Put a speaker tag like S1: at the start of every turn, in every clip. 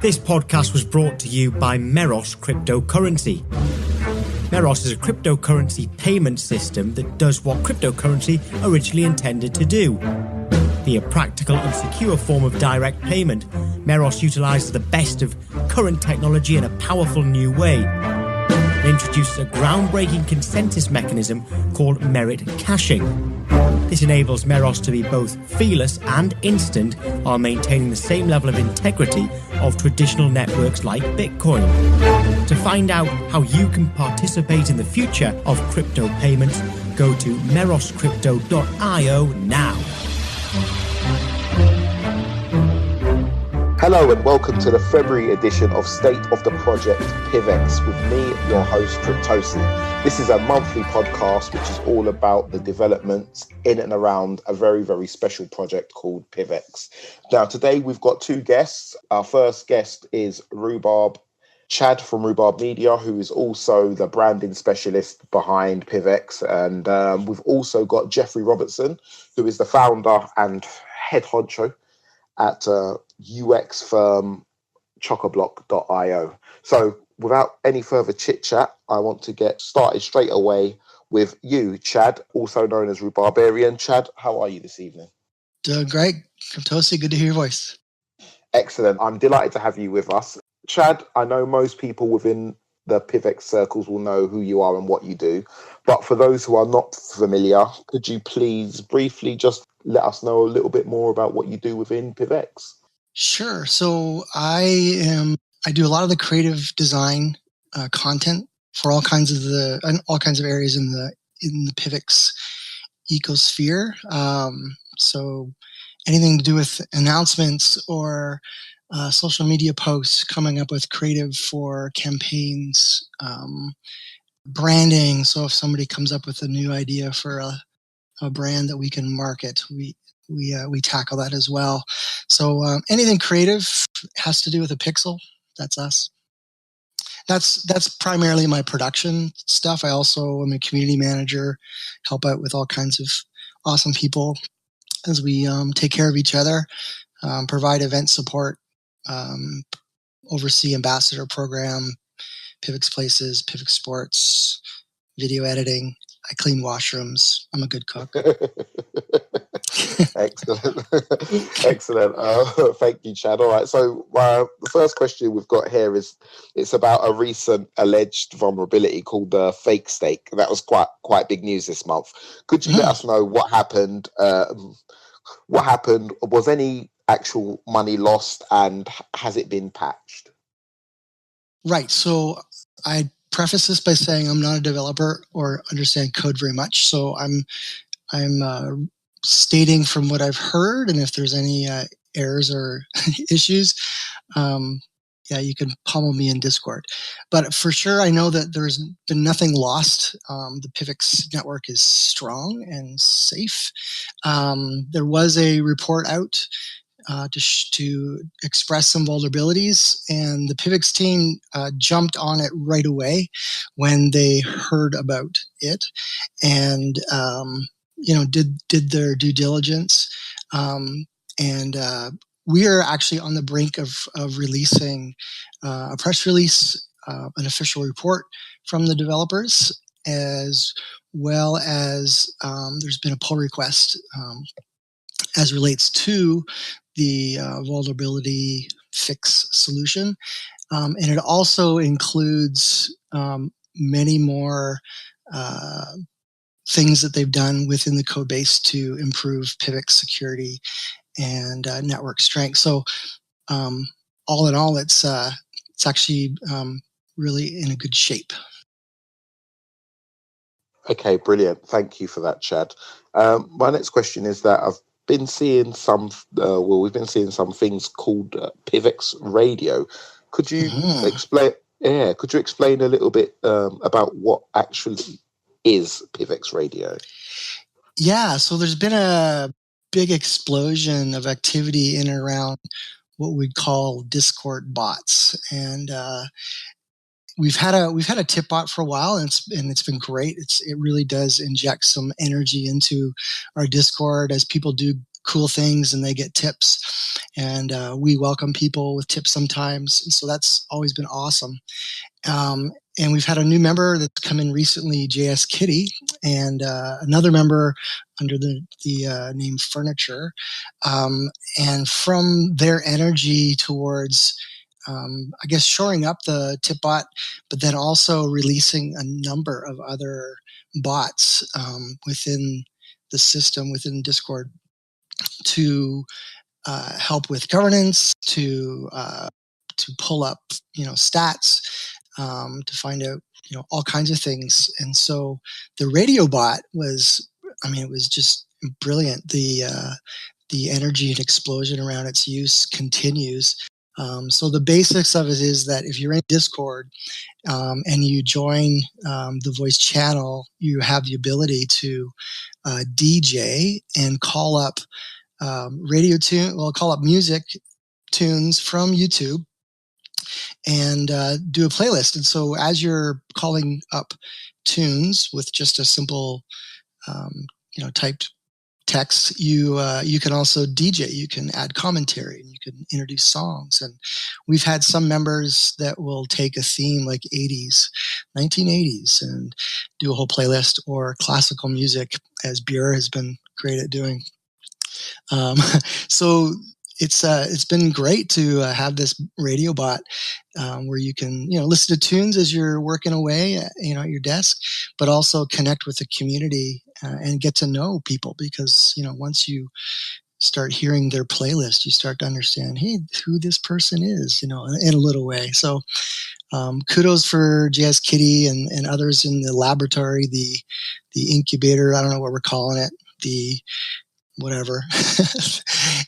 S1: This podcast was brought to you by Meros Cryptocurrency. Meros is a cryptocurrency payment system that does what cryptocurrency originally intended to do. Be a practical and secure form of direct payment, Meros utilizes the best of current technology in a powerful new way. It introduces a groundbreaking consensus mechanism called merit caching. This enables Meros to be both feeless and instant while maintaining the same level of integrity of traditional networks like Bitcoin. To find out how you can participate in the future of crypto payments, go to meroscrypto.io now.
S2: Hello and welcome to the February edition of State of the Project PIVX with me, your host, Cryptosi. This is a monthly podcast which is all about the developments in and around a very, very special project called PIVX. Now, today we've got two guests. Our first guest is Chad from Rhubarb Media, who is also the branding specialist behind PIVX. And we've also got Jeffrey Robertson, who is the founder and head honcho at UX firm Chockablock.io. So without any further chit chat, I want to get started straight away with you, Chad, also known as Rhubarbarian. Chad, how are you this evening?
S3: Doing great. Cryptosi, good to hear your voice.
S2: Excellent. I'm delighted to have you with us. Chad, I know most people within the PIVX circles will know who you are and what you do. But for those who are not familiar, could you please briefly just let us know a little bit more about what you do within PIVX?
S3: Sure. So I do a lot of the creative design content for all kinds of areas in the PIVX ecosphere. So anything to do with announcements or social media posts, coming up with creative for campaigns, branding. So if somebody comes up with a new idea for a brand that we can market, we tackle that as well. So anything creative has to do with a pixel. That's us. That's primarily my production stuff. I also am a community manager, help out with all kinds of awesome people as we take care of each other, provide event support, oversee ambassador program, PIVX Places, PIVX Sports, video editing. I clean washrooms. I'm a good cook.
S2: Excellent. Excellent. Thank you, Chad. All right. So the first question we've got here is it's about a recent alleged vulnerability called the fake stake. That was quite big news this month. Could you let us know what happened? What happened? Was any actual money lost, and has it been patched?
S3: Right. So I preface this by saying I'm not a developer or understand code very much. So I'm stating from what I've heard, and if there's any errors or issues, you can pummel me in Discord. But for sure, I know that there's been nothing lost. The PIVX network is strong and safe. There was a report out to express some vulnerabilities, and the PIVX team jumped on it right away when they heard about it, and did their due diligence, and we are actually on the brink of releasing a press release, an official report from the developers, as well as there's been a pull request as relates to the vulnerability fix solution. And it also includes many more things that they've done within the code base to improve PIVX security and network strength. So all in all, it's actually really in a good shape.
S2: Okay, brilliant. Thank you for that, Chad. My next question is that I've been seeing we've been seeing some things called PIVX Radio. Could you explain? Yeah, could you explain a little bit about what actually is PIVX Radio?
S3: Yeah, so there's been a big explosion of activity in and around what we'd call Discord bots, and we've had a tip bot for a while, and it's been great. It really does inject some energy into our Discord as people do cool things and they get tips. and we welcome people with tips sometimes. And so that's always been awesome. And we've had a new member that's come in recently, JS Kitty, and another member under the name Furniture. And from their energy towards, I guess, shoring up the tip bot, but then also releasing a number of other bots within the system, within Discord, to help with governance, to pull up, stats, to find out, all kinds of things. And so the radio bot was, it was just brilliant. The energy and explosion around its use continues. So the basics of it is that if you're in Discord and you join the voice channel, you have the ability to DJ and call up call up music tunes from YouTube and do a playlist. And so as you're calling up tunes with just a simple, typed text, you can also DJ. You can add commentary, and you can introduce songs. And we've had some members that will take a theme like 1980s, and do a whole playlist, or classical music, as Björ has been great at doing. So it's been great to have this radio bot where you can listen to tunes as you're working away at your desk, but also connect with the community and get to know people, because once you start hearing their playlist, you start to understand, hey, who this person is, in a little way. So kudos for JS Kitty and others in the laboratory, the incubator, I don't know what we're calling it, the whatever.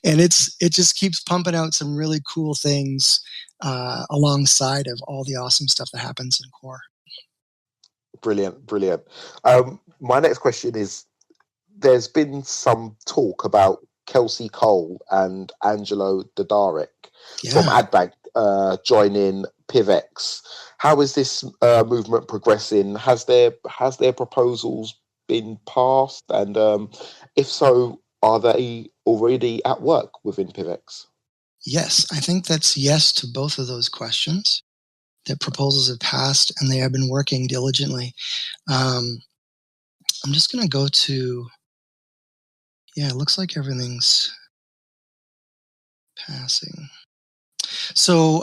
S3: And it just keeps pumping out some really cool things alongside of all the awesome stuff that happens in Core.
S2: Brilliant. My next question is, there's been some talk about Kelsey Cole and Angelo Dodarek from AdBank joining PIVX. How is this movement progressing? Has their proposals been passed? And if so, are they already at work within PIVX?
S3: Yes, I think that's yes to both of those questions. The proposals have passed, and they have been working diligently. I'm just going to go to, it looks like everything's passing. So,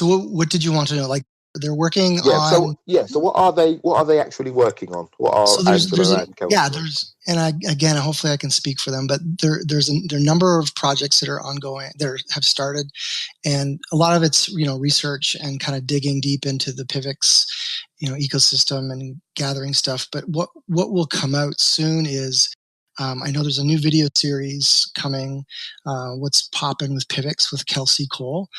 S3: what did you want to know? Like, they're working on.
S2: So what are they actually working on? What are Angelo and Kelsey?
S3: Again, hopefully I can speak for them, but there are a number of projects that are ongoing, have started, and a lot of it's research and kind of digging deep into the PIVX ecosystem and gathering stuff. But what will come out soon is, I know there's a new video series coming, What's Poppin' with PIVX with Kelsey Cole,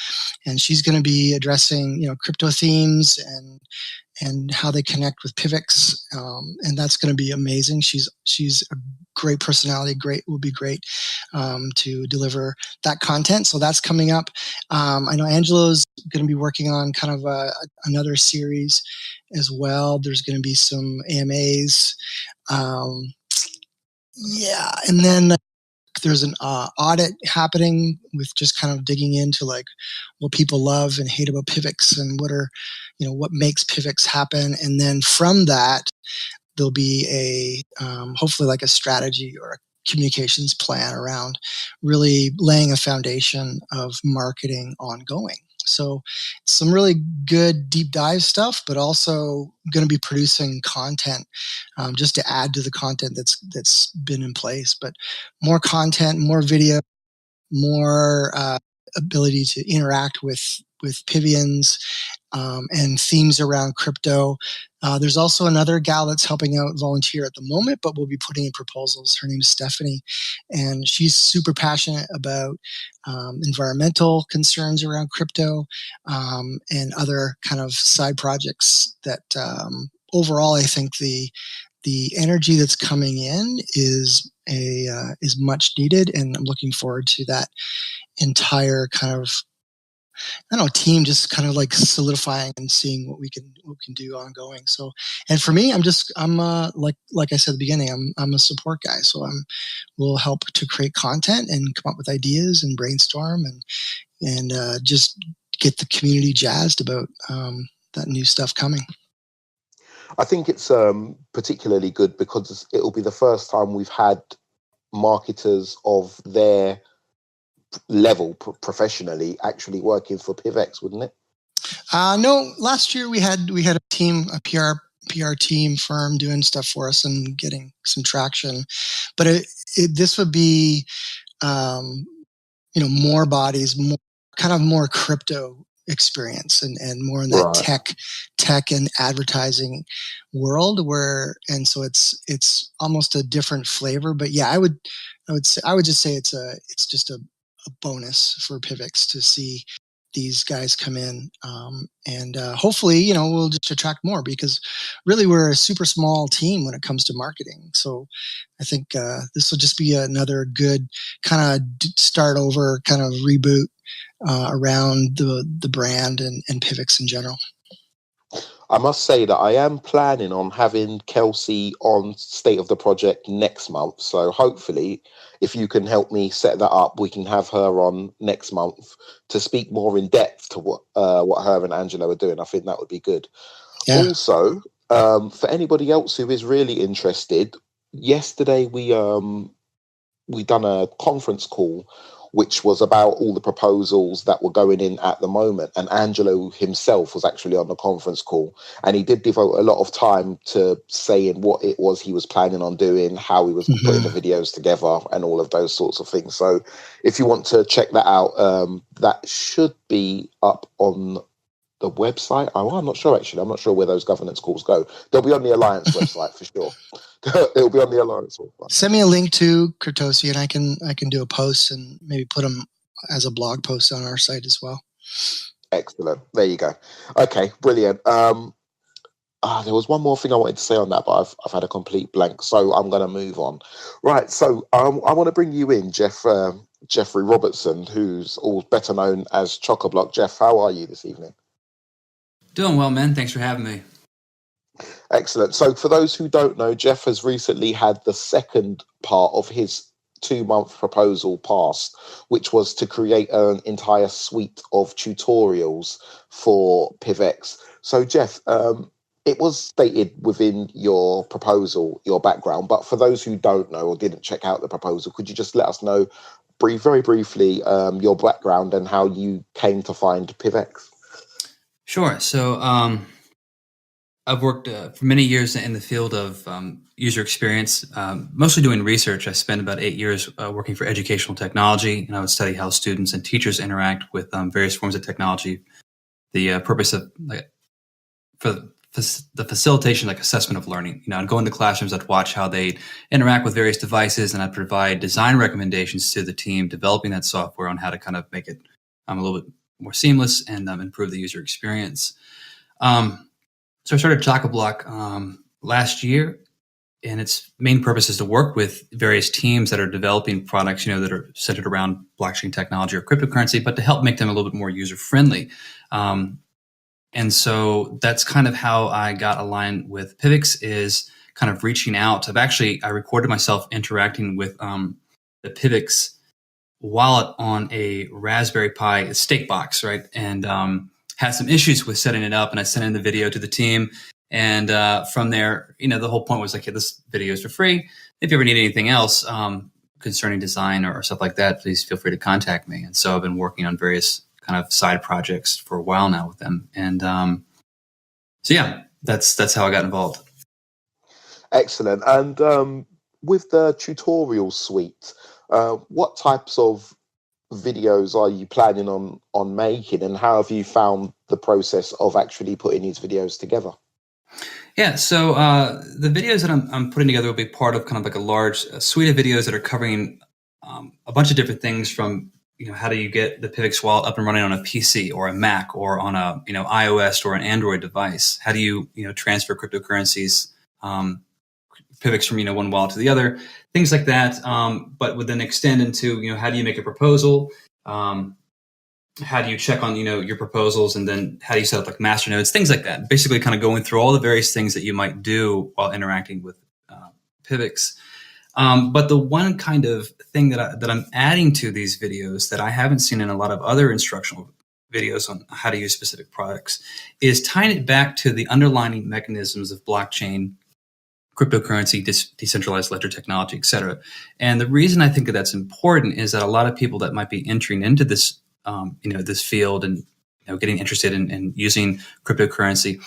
S3: and she's going to be addressing crypto themes and how they connect with PIVX, and that's going to be amazing. She's a great personality, will be great to deliver that content. So that's coming up. I know Angelo's going to be working on kind of another series as well. There's going to be some AMAs. And then there's an audit happening with just kind of digging into like what people love and hate about PIVX, and what makes PIVX happen. And then from that, there'll be a hopefully like a strategy or a communications plan around really laying a foundation of marketing ongoing. So some really good deep dive stuff, but also going to be producing content just to add to the content that's been in place. But more content, more video, more ability to interact with Pivians and themes around crypto. There's also another gal that's helping out volunteer at the moment, but we'll be putting in proposals. Her name is Stephanie, and she's super passionate about environmental concerns around crypto and other kind of side projects that overall, I think the energy that's coming in is much needed, and I'm looking forward to that entire kind of I don't know, team just kind of like solidifying and seeing what we can do ongoing. So, and for me, I'm like I said at the beginning, I'm a support guy. So we'll help to create content and come up with ideas and brainstorm and just get the community jazzed about that new stuff coming.
S2: I think it's particularly good because it'll be the first time we've had marketers of their level professionally actually working for PIVX, wouldn't it?
S3: No, last year we had a team, a PR team firm doing stuff for us and getting some traction, but this would be more bodies, more crypto experience and more in that
S2: right.
S3: tech and advertising world and so it's almost a different flavor. But yeah, I would just say it's just a bonus for PIVX to see these guys come in, and hopefully we'll just attract more, because really we're a super small team when it comes to marketing. So I think this will just be another good kind of start over, kind of reboot around the brand and PIVX in general.
S2: I must say that I am planning on having Kelsey on State of the Project next month. So hopefully, if you can help me set that up, we can have her on next month to speak more in depth to what her and Angelo are doing. I think that would be good. Yeah. Also, for anybody else who is really interested, yesterday we done a conference call which was about all the proposals that were going in at the moment. And Angelo himself was actually on the conference call, and he did devote a lot of time to saying what it was he was planning on doing, how he was putting the videos together, and all of those sorts of things. So if you want to check that out, that should be up on the website. I'm not sure, actually. I'm not sure where those governance calls go. They'll be on the Alliance website for sure. It'll be on the Alliance website.
S3: Send me a link to Cryptosi, and I can do a post and maybe put them as a blog post on our site as well.
S2: Excellent. There you go. Okay, brilliant. There was one more thing I wanted to say on that, but I've had a complete blank, so I'm going to move on. Right, so I want to bring you in, Jeffrey Robertson, who's all better known as Chockablock. Jeff, how are you this evening?
S4: Doing well, man. Thanks for having me.
S2: Excellent. So for those who don't know, Jeff has recently had the second part of his 2-month proposal passed, which was to create an entire suite of tutorials for PIVX. So Jeff, it was stated within your proposal, your background, but for those who don't know or didn't check out the proposal, could you just let us know very briefly your background and how you came to find PIVX?
S4: Sure. So I've worked for many years in the field of user experience, mostly doing research. I spent about 8 years working for educational technology, and I would study how students and teachers interact with various forms of technology. The purpose of for the facilitation, assessment of learning. I'd go into classrooms, I'd watch how they interact with various devices, and I'd provide design recommendations to the team developing that software on how to kind of make it a little bit more seamless and improve the user experience. So I started Chockablock last year, and its main purpose is to work with various teams that are developing products, that are centered around blockchain technology or cryptocurrency, but to help make them a little bit more user-friendly. And so that's kind of how I got aligned with PIVX, is kind of reaching out. I recorded myself interacting with the PIVX wallet on a Raspberry Pi stake box, right? And had some issues with setting it up, and I sent in the video to the team. And from there, the whole point was hey, this video is for free. If you ever need anything else concerning design or stuff like that, please feel free to contact me. And so I've been working on various kind of side projects for a while now with them. And so yeah, that's how I got involved.
S2: Excellent. And with the tutorial suite, what types of videos are you planning on making, and how have you found the process of actually putting these videos together?
S4: Yeah, so the videos that I'm putting together will be part of kind of a large suite of videos that are covering a bunch of different things, from how do you get the PIVX wallet up and running on a PC or a Mac or on a iOS or an Android device? How do you transfer cryptocurrencies, PIVX from one wallet to the other, things like that. But would then extend into how do you make a proposal? how do you check on, your proposals, and then how do you set up like masternodes, things like that. Basically kind of going through all the various things that you might do while interacting with PIVX. But the one kind of thing that I'm adding to these videos that I haven't seen in a lot of other instructional videos on how to use specific products is tying it back to the underlying mechanisms of blockchain, cryptocurrency, decentralized ledger technology, et cetera. And the reason I think that that's important is that a lot of people that might be entering into this, this field and getting interested in using cryptocurrency,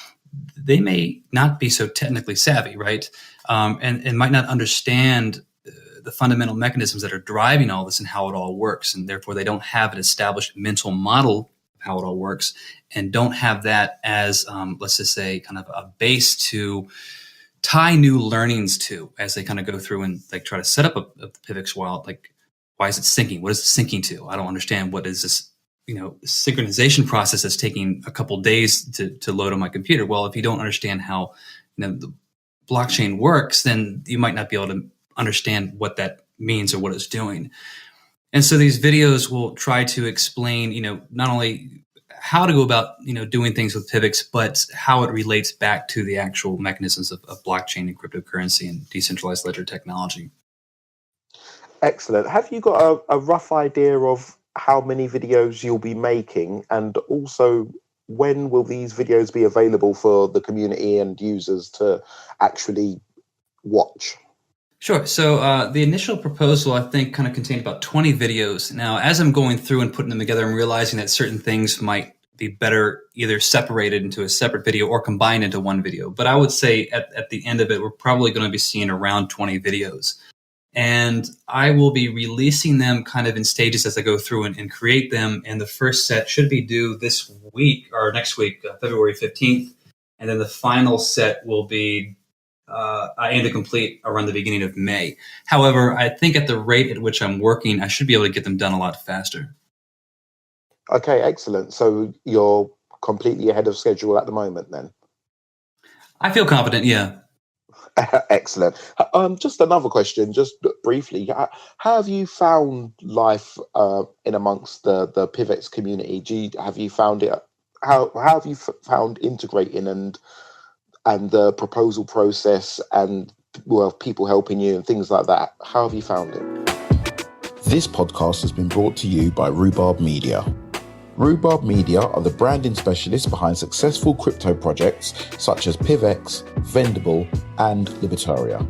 S4: they may not be so technically savvy, right? And might not understand the fundamental mechanisms that are driving all this and how it all works. And therefore, they don't have an established mental model of how it all works, and don't have that as, let's just say, kind of a base to tie new learnings to as they kind of go through and like try to set up a PIVX wallet. Like, why is it syncing? What is it syncing to? I don't understand. What is this, synchronization process that's taking a couple days to load on my computer? Well, if you don't understand how, the blockchain works, then you might not be able to understand what that means or what it's doing. And so these videos will try to explain, not only how to go about, doing things with PIVX, but how it relates back to the actual mechanisms of blockchain and cryptocurrency and decentralized ledger technology.
S2: Excellent. Have you got a rough idea of how many videos you'll be making, and also when will these videos be available for the community and users to actually watch?
S4: Sure. So the initial proposal, I think, kind of contained about 20 videos. Now, as I'm going through and putting them together, I'm realizing that certain things might be better either separated into a separate video or combined into one video. But I would say at the end of it, we're probably going to be seeing around 20 videos. And I will be releasing them kind of in stages as I go through and create them. And the first set should be due this week or next week, February 15th. And then the final set will be, I aim to complete around the beginning of May. However, I think at the rate at which I'm working, I should be able to get them done a lot faster.
S2: Okay, excellent. So you're completely ahead of schedule at the moment then?
S4: I feel confident, yeah.
S2: Excellent. Just another question, just briefly. How have you found life in amongst the PIVX community? Have you found it? How have you found integrating and the proposal process and people helping you and things like that? How have you found it? This podcast has been brought to you by Rhubarb Media. Rhubarb Media are the branding specialists behind successful crypto projects such as PIVX, Vendible, and Libertaria.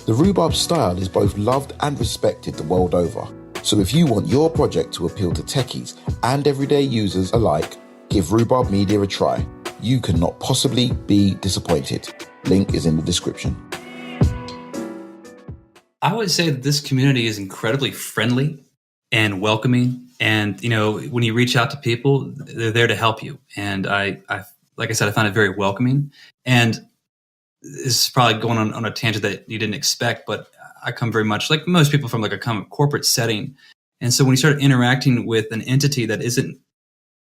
S2: The Rhubarb style is both loved and respected the world over. So if you want your project to appeal to techies and everyday users alike, give Rhubarb Media a try. You cannot possibly be disappointed. Link is in the description.
S4: I would say that this community is incredibly friendly and welcoming. And, when you reach out to people, they're there to help you. And I like I said, I found it very welcoming. And this is probably going on a tangent that you didn't expect, but I come very much like most people from like a kind of corporate setting. And so when you start interacting with an entity that isn't,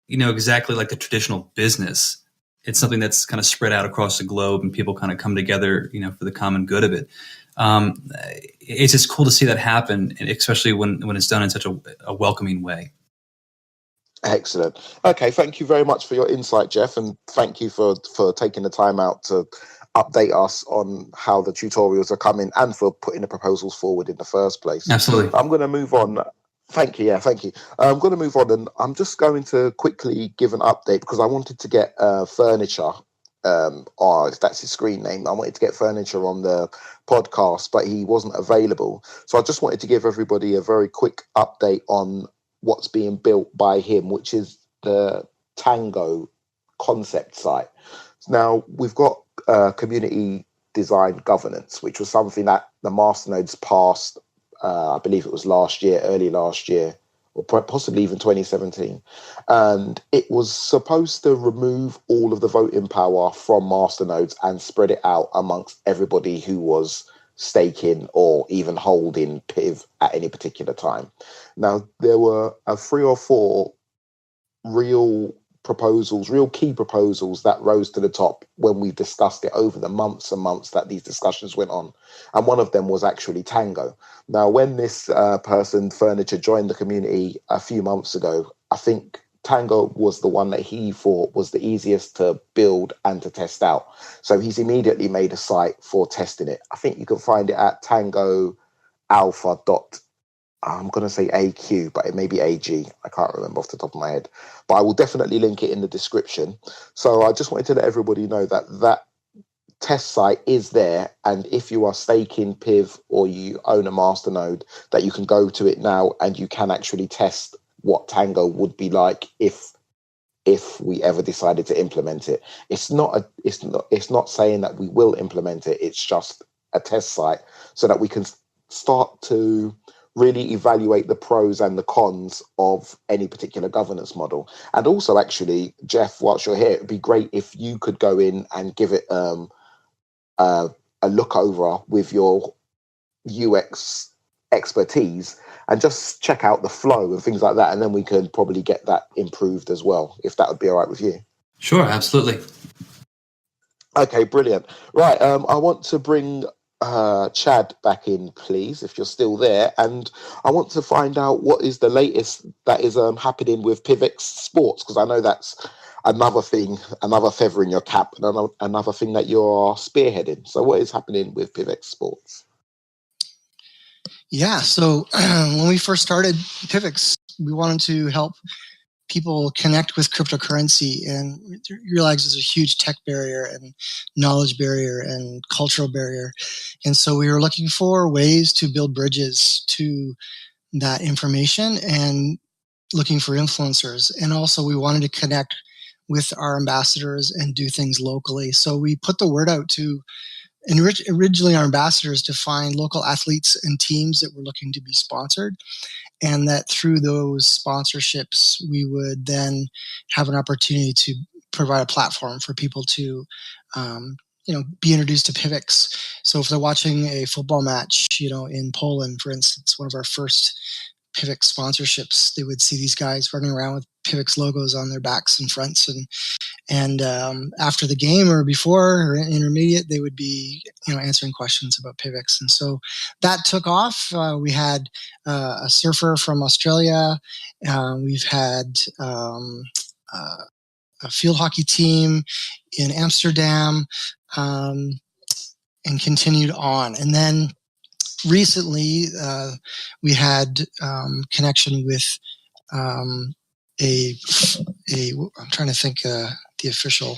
S4: exactly like the traditional business, it's something that's kind of spread out across the globe and people kind of come together, for the common good of it. It's just cool to see that happen, and especially when it's done in such a welcoming way.
S2: Excellent. Okay, thank you very much for your insight, Jeff, and thank you for taking the time out to update us on how the tutorials are coming and for putting the proposals forward in the first place.
S4: Absolutely.
S2: I'm going to move on. Thank you. Yeah, thank you. I'm going to move on, and I'm just going to quickly give an update because I wanted to get furniture. Or if that's his screen name, I wanted to get furniture on the podcast, but he wasn't available. So I just wanted to give everybody a very quick update on what's being built by him, which is the Tango concept site. Now, we've got community design governance, which was something that the masternodes passed, I believe it was early last year, or possibly even 2017. And it was supposed to remove all of the voting power from masternodes and spread it out amongst everybody who was staking or even holding PIV at any particular time. Now, there were 3 or 4 real key proposals that rose to the top when we discussed it over the months and months that these discussions went on. And one of them was actually Tango. Now, when this person, Furniture, joined the community a few months ago, I think Tango was the one that he thought was the easiest to build and to test out. So he's immediately made a site for testing it. I think you can find it at Tango Alpha dot. I'm going to say AQ, but it may be AG. I can't remember off the top of my head. But I will definitely link it in the description. So I just wanted to let everybody know that that test site is there. And if you are staking PIV or you own a masternode, that you can go to it now and you can actually test what Tango would be like if we ever decided to implement it. It's not saying that we will implement it. It's just a test site so that we can start to really evaluate the pros and the cons of any particular governance model. And also, actually, Jeff, whilst you're here, it'd be great if you could go in and give it a look over with your UX expertise and just check out the flow and things like that. And then we can probably get that improved as well, if that would be all right with you.
S4: Sure, absolutely.
S2: Okay, brilliant. Right, I want to bring Chad back in, please, if you're still there. And I want to find out what is the latest that is happening with PIVX Sports, because I know that's another thing, another feather in your cap, and another thing that you're spearheading. So what is happening with PIVX Sports?
S3: Yeah, so when we first started PIVX, we wanted to help people connect with cryptocurrency, and realize there's a huge tech barrier and knowledge barrier and cultural barrier. And so we were looking for ways to build bridges to that information and looking for influencers. And also we wanted to connect with our ambassadors and do things locally. So we put the word out to originally our ambassadors to find local athletes and teams that were looking to be sponsored, and that through those sponsorships we would then have an opportunity to provide a platform for people to be introduced to PIVX. So if they're watching a football match, in Poland, for instance, one of our first PIVX sponsorships, they would see these guys running around with PIVX logos on their backs and fronts, and after the game or before or intermediate, they would be answering questions about PIVX. And so that took off. We had a surfer from Australia. We've had a field hockey team in Amsterdam, and continued on. And then recently we had connection with I'm trying to think the official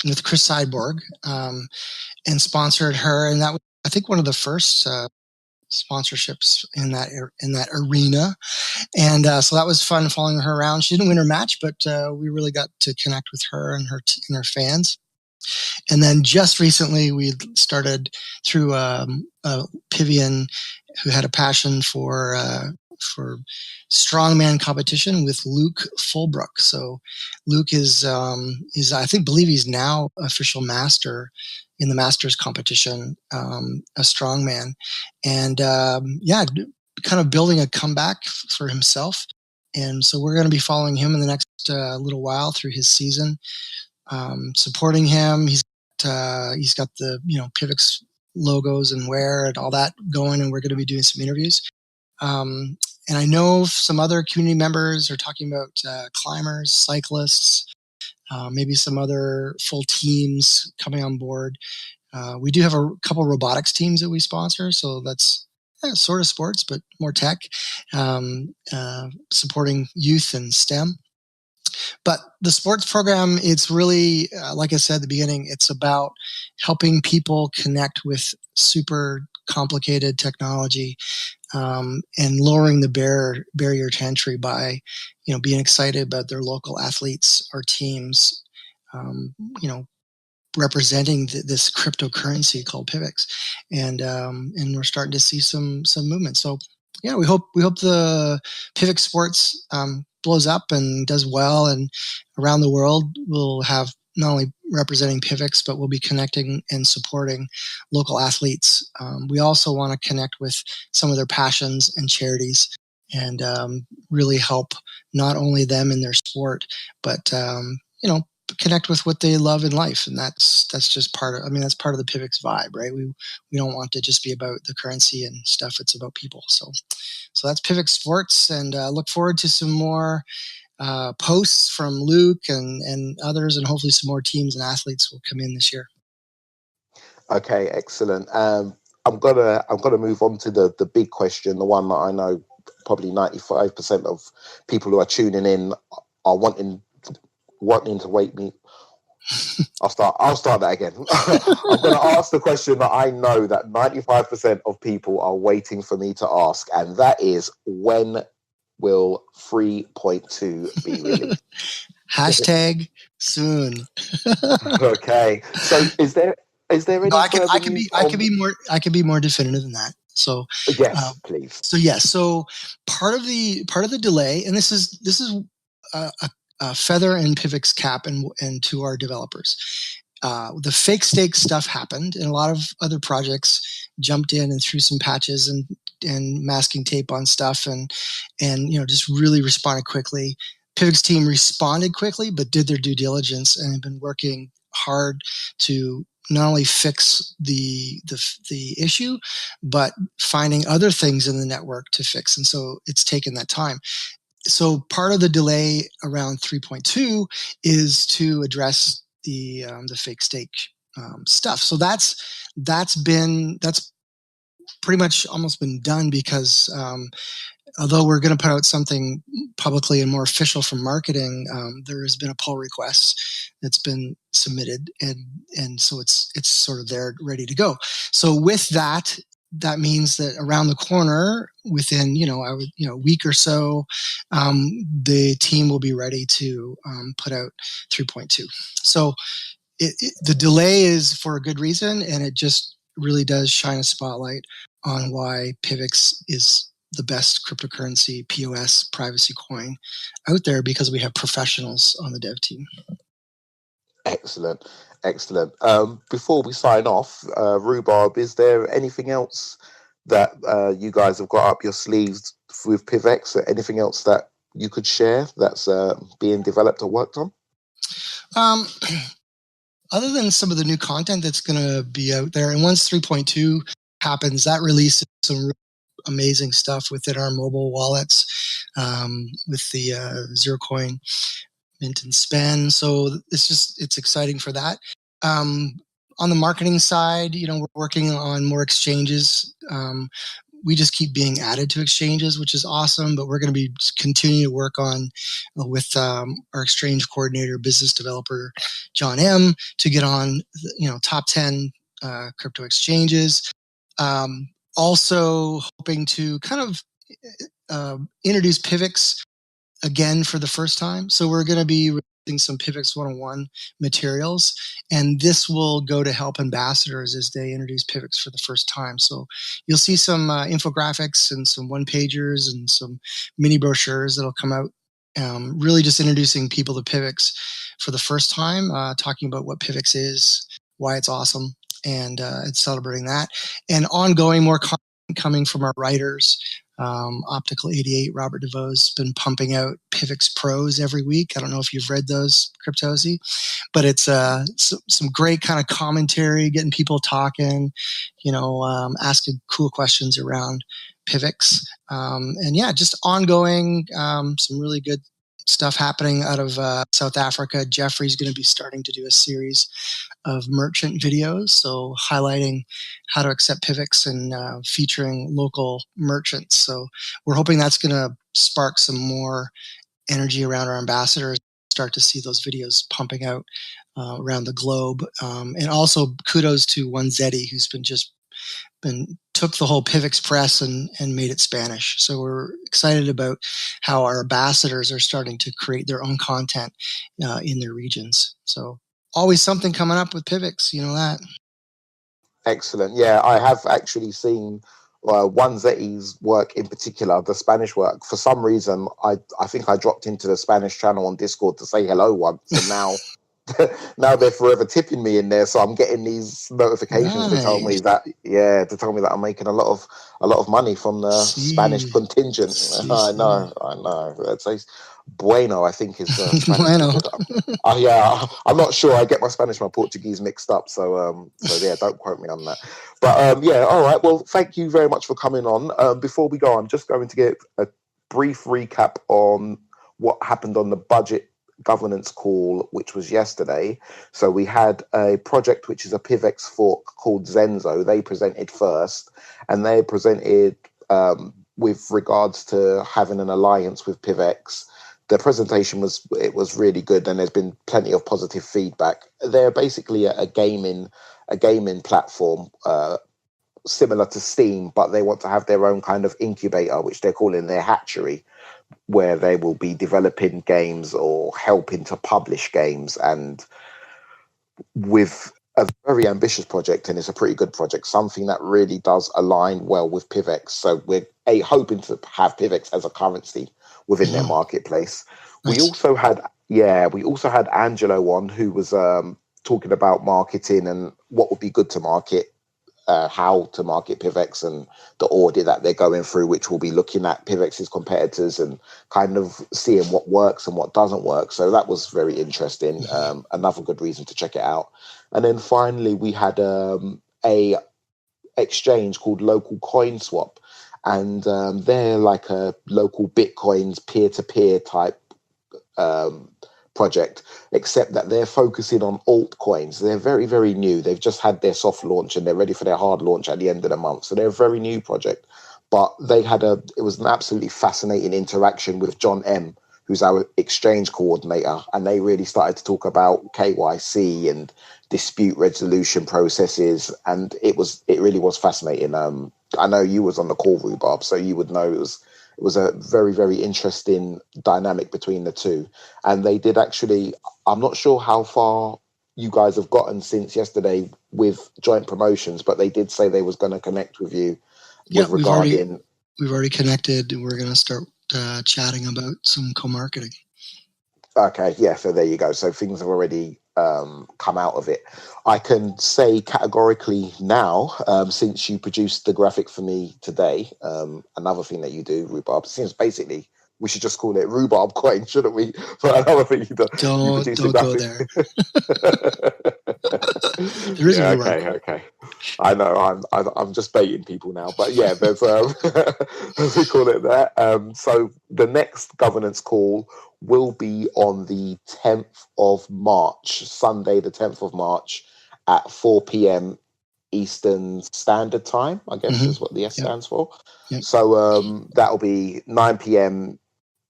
S3: with Chris Sidborg, and sponsored her, and that was, I think, one of the first sponsorships in that arena. And so that was fun following her around. She didn't win her match, but we really got to connect with her and her fans. And then just recently we started through a Pivian who had a passion for strongman competition with Luke Fulbrook. So Luke is I believe he's now official master in the masters competition, a strongman, and kind of building a comeback for himself. And so we're going to be following him in the next little while through his season, supporting him. He's got the PIVX logos and wear and all that going, and we're going to be doing some interviews. And I know some other community members are talking about climbers, cyclists, maybe some other full teams coming on board. We do have a couple robotics teams that we sponsor, so that's sort of sports, but more tech, supporting youth and STEM. But the sports program, it's really, like I said at the beginning, it's about helping people connect with super complicated technology, and lowering the barrier to entry by, being excited about their local athletes or teams, representing this cryptocurrency called PIVX, and we're starting to see some movement. So yeah, we hope the PIVX Sports blows up and does well, and around the world we'll have not only representing PIVX, but we'll be connecting and supporting local athletes. We also want to connect with some of their passions and charities, and really help not only them in their sport, but connect with what they love in life, and that's just part of. I mean, that's part of the PIVX vibe, right? We don't want to just be about the currency and stuff. It's about people. So that's PIVX Sports, and look forward to some more posts from Luke and others, and hopefully some more teams and athletes will come in this year.
S2: Okay, excellent. I'm gonna move on to the big question, the one that I know probably 95% of people who are tuning in are wanting to wake me. I'll start that again. I'm going to ask the question that I know that 95% of people are waiting for me to ask, and that is, when will 3.2 be released?
S3: Hashtag soon.
S2: Okay. So is there any?
S3: No, I can be more definitive than that. So
S2: yes, please.
S3: So part of the delay, and this is a feather and PIVX cap and to our developers. The fake stake stuff happened, and a lot of other projects jumped in and threw some patches and masking tape on stuff, and just really responded quickly. PIVX team responded quickly, but did their due diligence and have been working hard to not only fix the issue, but finding other things in the network to fix. And so it's taken that time. So part of the delay around 3.2 is to address the fake stake stuff. So that's pretty much almost been done, because although we're going to put out something publicly and more official from marketing, there has been a pull request that's been submitted, and so it's sort of there ready to go. So with that means that around the corner, within a week or so, the team will be ready to put out 3.2. So the delay is for a good reason, and it just really does shine a spotlight on why PIVX is the best cryptocurrency POS privacy coin out there, because we have professionals on the dev team.
S2: Excellent. Before we sign off, Rhubarb, is there anything else that you guys have got up your sleeves with PIVX, or anything else that you could share that's being developed or worked on?
S3: Other than some of the new content that's going to be out there, and once 3.2 happens, that releases some really amazing stuff within our mobile wallets, with the Zerocoin mint and spend. So it's exciting for that. On the marketing side, we're working on more exchanges. We just keep being added to exchanges, which is awesome, but we're going to be continuing to work on with our exchange coordinator, business developer, John M., to get on, top 10 crypto exchanges. Also hoping to kind of introduce PIVX again for the first time. So we're going to be releasing some PIVX 101 materials, and this will go to help ambassadors as they introduce PIVX for the first time. So you'll see some infographics and some one-pagers and some mini brochures that'll come out, really just introducing people to PIVX for the first time, talking about what PIVX is, why it's awesome, and celebrating that. And ongoing more content coming from our writers. Optical 88, Robert DeVoe's been pumping out PIVX Pros every week. I don't know if you've read those, Cryptosi, but it's some great kind of commentary, getting people talking, asking cool questions around PIVX. And yeah, just ongoing, some really good stuff happening out of South Africa. Jeffrey's going to be starting to do a series of merchant videos, so highlighting how to accept PIVX and featuring local merchants. So we're hoping that's going to spark some more energy around our ambassadors, start to see those videos pumping out around the globe. And also kudos to One Zeddy, who's took the whole PIVX press and made it Spanish. So we're excited about how our ambassadors are starting to create their own content in their regions. So always something coming up with PIVX, that.
S2: Excellent. Yeah, I have actually seen One Zetti's work in particular, the Spanish work. For some reason, I think I dropped into the Spanish channel on Discord to say hello once, and now now they're forever tipping me in there. So I'm getting these notifications to tell me that I'm making a lot of money from the Spanish contingent. I know. That's bueno, I think is
S3: bueno.
S2: Yeah, I'm not sure. I get my Spanish and my Portuguese mixed up. So yeah, don't quote me on that. But yeah, all right. Well, thank you very much for coming on. Before we go, I'm just going to get a brief recap on what happened on the budget governance call, which was yesterday. So we had a project which is a PIVX fork called Zenzo. They presented first, and they presented with regards to having an alliance with PIVX. The presentation was really good, and there's been plenty of positive feedback. They're basically a gaming platform similar to Steam, but they want to have their own kind of incubator, which they're calling their hatchery, where they will be developing games or helping to publish games, and with a very ambitious project, and it's a pretty good project, something that really does align well with PIVX. So we're hoping to have PIVX as a currency within their marketplace. Nice. We also had Angelo on, who was talking about marketing and what would be good to market, how to market PIVX, and the audit that they're going through, which will be looking at PIVX's competitors and kind of seeing what works and what doesn't work. So that was very interesting. Another good reason to check it out. And then finally, we had a exchange called Local Coin Swap, and they're like a local Bitcoins peer-to-peer type project, except that they're focusing on altcoins. They're very, very new. They've just had their soft launch and they're ready for their hard launch at the end of the month. So they're a very new project, but it was an absolutely fascinating interaction with John M., who's our exchange coordinator. And they really started to talk about KYC and dispute resolution processes. And it really was fascinating. I know you was on the call, Rhubarb, so you would know it was a very, very interesting dynamic between the two. And they did actually, I'm not sure how far you guys have gotten since yesterday with joint promotions, but they did say they was going to connect with you.
S3: We've already connected. We're going to start chatting about some co-marketing.
S2: Okay, yeah, so there you go. So things have already come out of it. I can say categorically now, since you produced the graphic for me today, another thing that you do, Rhubarb, seems basically we should just call it Rhubarb Coin, shouldn't we? For another thing you do.
S3: Don't go there. There is
S2: okay. I know I'm just baiting people now, but yeah, there's we call it that. So the next governance call will be on the 10th of March, Sunday, the 10th of March at 4 p.m. Eastern Standard Time, I guess is what the S stands for. Yep. So that'll be 9 p.m.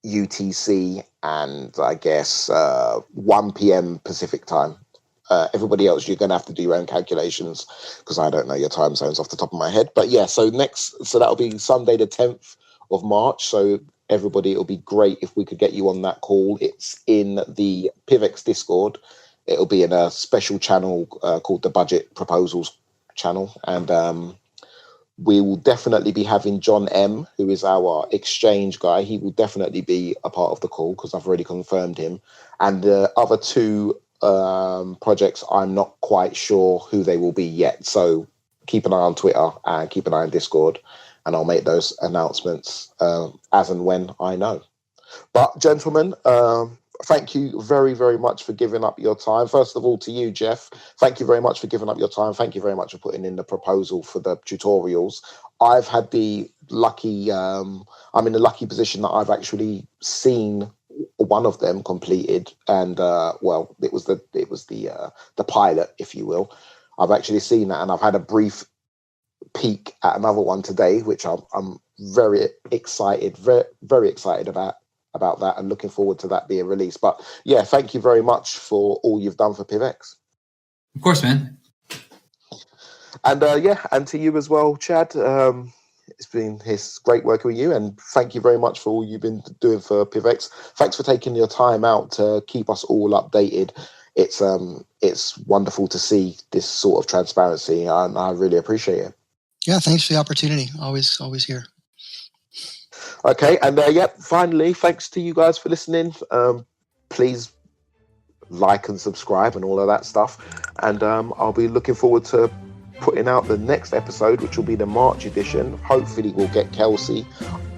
S2: UTC and I guess 1 p.m. Pacific Time. Everybody else, you're going to have to do your own calculations because I don't know your time zones off the top of my head. But yeah, so that'll be Sunday the 10th of March. So everybody, it'll be great if we could get you on that call. It's in the PIVX Discord. It'll be in a special channel called the Budget Proposals channel. And we will definitely be having John M., who is our exchange guy. He will definitely be a part of the call because I've already confirmed him. And the other two projects, I'm not quite sure who they will be yet. So keep an eye on Twitter and keep an eye on Discord, and I'll make those announcements as and when I know. But gentlemen, thank you very, very much for giving up your time. First of all, to you, Jeff, thank you very much for giving up your time. Thank you very much for putting in the proposal for the tutorials. I've had the lucky, I'm in the lucky position that I've actually seen one of them completed, and well, it was the pilot, if you will. I've actually seen that, and I've had a brief peek at another one today, which I'm very excited, very excited about that, and looking forward to that being released. But yeah, thank you very much for all you've done for PIVX.
S4: Of course, man.
S2: And yeah, and to you as well, Chad. It's great working with you, and thank you very much for all you've been doing for PIVX. Thanks for taking your time out to keep us all updated. It's wonderful to see this sort of transparency, and I really appreciate it.
S3: Yeah, thanks for the opportunity. Always here.
S2: Okay, and finally, thanks to you guys for listening. Please like and subscribe and all of that stuff. And I'll be looking forward to putting out the next episode, which will be the March edition. Hopefully we'll get Kelsey.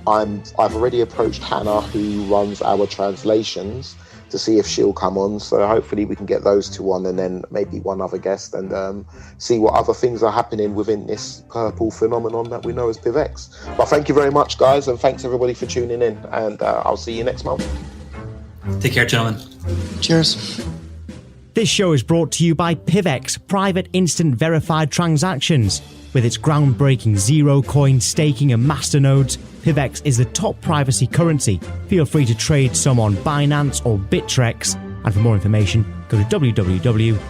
S2: I've already approached Hannah, who runs our translations, to see if she'll come on. So hopefully we can get those two on, and then maybe one other guest, and see what other things are happening within this purple phenomenon that we know as PIVX. But thank you very much, guys, and thanks everybody for tuning in, and I'll see you next month.
S4: Take care, gentlemen.
S3: Cheers.
S1: This show is brought to you by PIVX Private Instant Verified Transactions. With its groundbreaking Zerocoin staking and masternodes, PIVX is the top privacy currency. Feel free to trade some on Binance or Bittrex. And for more information, go to www.pivx.org.